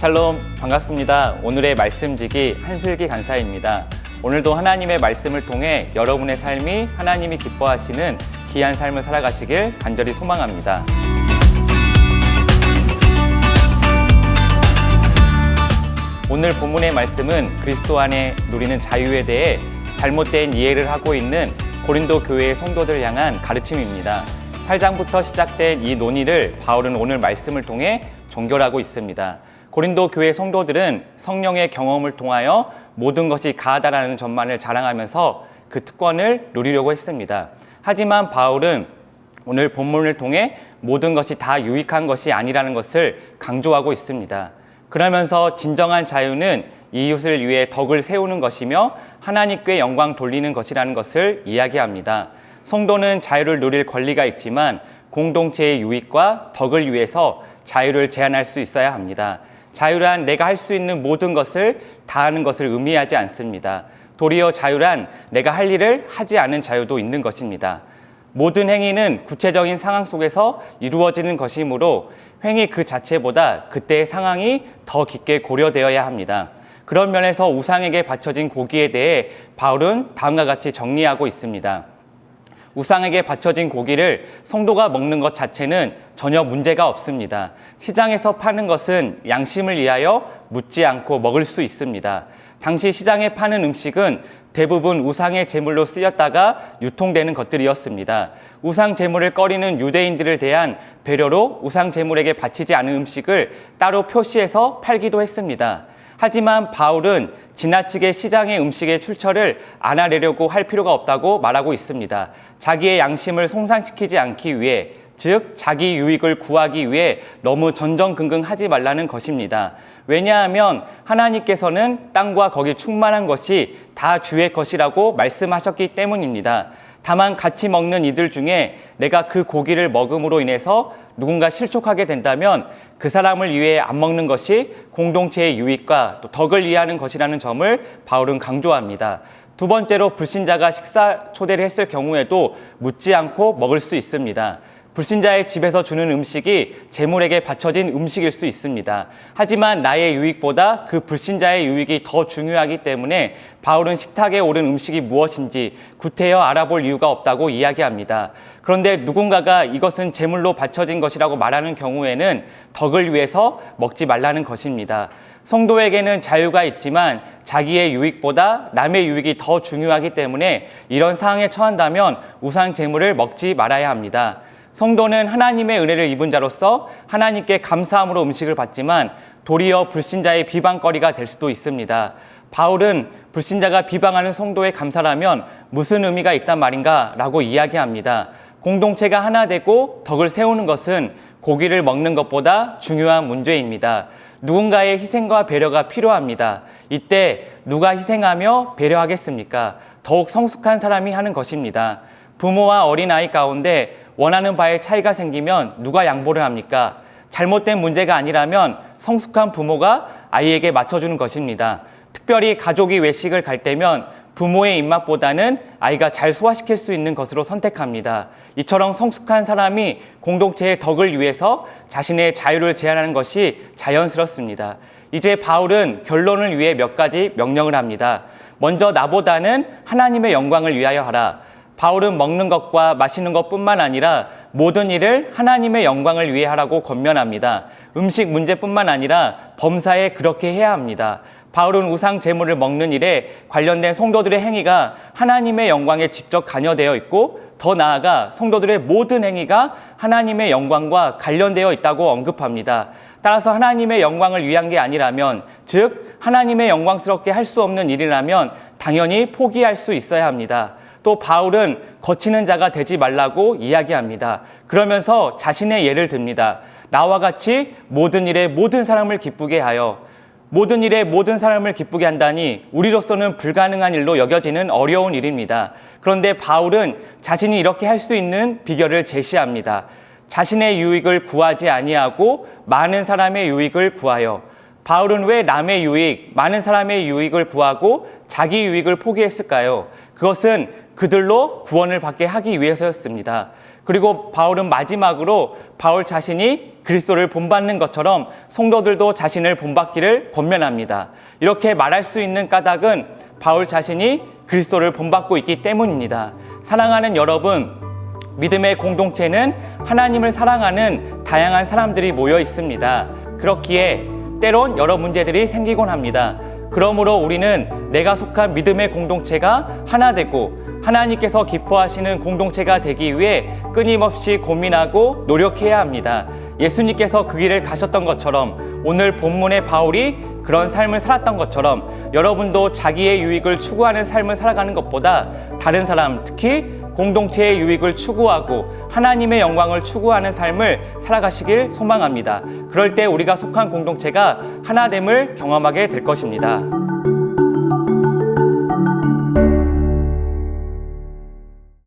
샬롬, 반갑습니다. 오늘의 말씀지기 한슬기 간사입니다. 오늘도 하나님의 말씀을 통해 여러분의 삶이 하나님이 기뻐하시는 귀한 삶을 살아가시길 간절히 소망합니다. 오늘 본문의 말씀은 그리스도 안에 누리는 자유에 대해 잘못된 이해를 하고 있는 고린도 교회의 성도들을 향한 가르침입니다. 8장부터 시작된 이 논의를 바울은 오늘 말씀을 통해 종결하고 있습니다. 고린도 교회 성도들은 성령의 경험을 통하여 모든 것이 가하다라는 전만을 자랑하면서 그 특권을 누리려고 했습니다. 하지만 바울은 오늘 본문을 통해 모든 것이 다 유익한 것이 아니라는 것을 강조하고 있습니다. 그러면서 진정한 자유는 이웃을 위해 덕을 세우는 것이며 하나님께 영광 돌리는 것이라는 것을 이야기합니다. 성도는 자유를 누릴 권리가 있지만 공동체의 유익과 덕을 위해서 자유를 제한할 수 있어야 합니다. 자유란 내가 할 수 있는 모든 것을 다 하는 것을 의미하지 않습니다. 도리어 자유란 내가 할 일을 하지 않은 자유도 있는 것입니다. 모든 행위는 구체적인 상황 속에서 이루어지는 것이므로 행위 그 자체보다 그때의 상황이 더 깊게 고려되어야 합니다. 그런 면에서 우상에게 바쳐진 고기에 대해 바울은 다음과 같이 정리하고 있습니다. 우상에게 바쳐진 고기를 성도가 먹는 것 자체는 전혀 문제가 없습니다. 시장에서 파는 것은 양심을 위하여 묻지 않고 먹을 수 있습니다. 당시 시장에 파는 음식은 대부분 우상의 제물로 쓰였다가 유통되는 것들이었습니다. 우상 제물을 꺼리는 유대인들을 대한 배려로 우상 제물에게 바치지 않은 음식을 따로 표시해서 팔기도 했습니다. 하지만 바울은 지나치게 시장의 음식의 출처를 알아내려고 할 필요가 없다고 말하고 있습니다. 자기의 양심을 손상시키지 않기 위해, 즉 자기 유익을 구하기 위해 너무 전전긍긍하지 말라는 것입니다. 왜냐하면 하나님께서는 땅과 거기 충만한 것이 다 주의 것이라고 말씀하셨기 때문입니다. 다만 같이 먹는 이들 중에 내가 그 고기를 먹음으로 인해서 누군가 실족하게 된다면 그 사람을 위해 안 먹는 것이 공동체의 유익과 또 덕을 위하는 것이라는 점을 바울은 강조합니다. 두 번째로 불신자가 식사 초대를 했을 경우에도 묻지 않고 먹을 수 있습니다. 불신자의 집에서 주는 음식이 제물에게 바쳐진 음식일 수 있습니다. 하지만 나의 유익보다 그 불신자의 유익이 더 중요하기 때문에 바울은 식탁에 오른 음식이 무엇인지 구태여 알아볼 이유가 없다고 이야기합니다. 그런데 누군가가 이것은 제물로 바쳐진 것이라고 말하는 경우에는 덕을 위해서 먹지 말라는 것입니다. 성도에게는 자유가 있지만 자기의 유익보다 남의 유익이 더 중요하기 때문에 이런 상황에 처한다면 우상 제물을 먹지 말아야 합니다. 성도는 하나님의 은혜를 입은 자로서 하나님께 감사함으로 음식을 받지만 도리어 불신자의 비방거리가 될 수도 있습니다. 바울은 불신자가 비방하는 성도의 감사라면 무슨 의미가 있단 말인가 라고 이야기합니다. 공동체가 하나 되고 덕을 세우는 것은 고기를 먹는 것보다 중요한 문제입니다. 누군가의 희생과 배려가 필요합니다. 이때 누가 희생하며 배려하겠습니까? 더욱 성숙한 사람이 하는 것입니다. 부모와 어린아이 가운데 원하는 바에 차이가 생기면 누가 양보를 합니까? 잘못된 문제가 아니라면 성숙한 부모가 아이에게 맞춰주는 것입니다. 특별히 가족이 외식을 갈 때면 부모의 입맛보다는 아이가 잘 소화시킬 수 있는 것으로 선택합니다. 이처럼 성숙한 사람이 공동체의 덕을 위해서 자신의 자유를 제한하는 것이 자연스럽습니다. 이제 바울은 결론을 위해 몇 가지 명령을 합니다. 먼저 나보다는 하나님의 영광을 위하여 하라. 바울은 먹는 것과 마시는 것뿐만 아니라 모든 일을 하나님의 영광을 위해 하라고 권면합니다. 음식 문제뿐만 아니라 범사에 그렇게 해야 합니다. 바울은 우상 제물을 먹는 일에 관련된 성도들의 행위가 하나님의 영광에 직접 관여되어 있고 더 나아가 성도들의 모든 행위가 하나님의 영광과 관련되어 있다고 언급합니다. 따라서 하나님의 영광을 위한 게 아니라면, 즉 하나님의 영광스럽게 할 수 없는 일이라면 당연히 포기할 수 있어야 합니다. 또 바울은 거치는 자가 되지 말라고 이야기합니다. 그러면서 자신의 예를 듭니다. 나와 같이 모든 일에 모든 사람을 기쁘게 하여, 모든 일에 모든 사람을 기쁘게 한다니 우리로서는 불가능한 일로 여겨지는 어려운 일입니다. 그런데 바울은 자신이 이렇게 할 수 있는 비결을 제시합니다. 자신의 유익을 구하지 아니하고 많은 사람의 유익을 구하여. 바울은 왜 남의 유익, 많은 사람의 유익을 구하고 자기 유익을 포기했을까요? 그것은 그들로 구원을 받게 하기 위해서였습니다. 그리고 바울은 마지막으로 바울 자신이 그리스도를 본받는 것처럼 성도들도 자신을 본받기를 권면합니다. 이렇게 말할 수 있는 까닭은 바울 자신이 그리스도를 본받고 있기 때문입니다. 사랑하는 여러분, 믿음의 공동체는 하나님을 사랑하는 다양한 사람들이 모여 있습니다. 그렇기에 때론 여러 문제들이 생기곤 합니다. 그러므로 우리는 내가 속한 믿음의 공동체가 하나 되고 하나님께서 기뻐하시는 공동체가 되기 위해 끊임없이 고민하고 노력해야 합니다. 예수님께서 그 길을 가셨던 것처럼 오늘 본문의 바울이 그런 삶을 살았던 것처럼 여러분도 자기의 유익을 추구하는 삶을 살아가는 것보다 다른 사람, 특히 공동체의 유익을 추구하고 하나님의 영광을 추구하는 삶을 살아가시길 소망합니다. 그럴 때 우리가 속한 공동체가 하나됨을 경험하게 될 것입니다.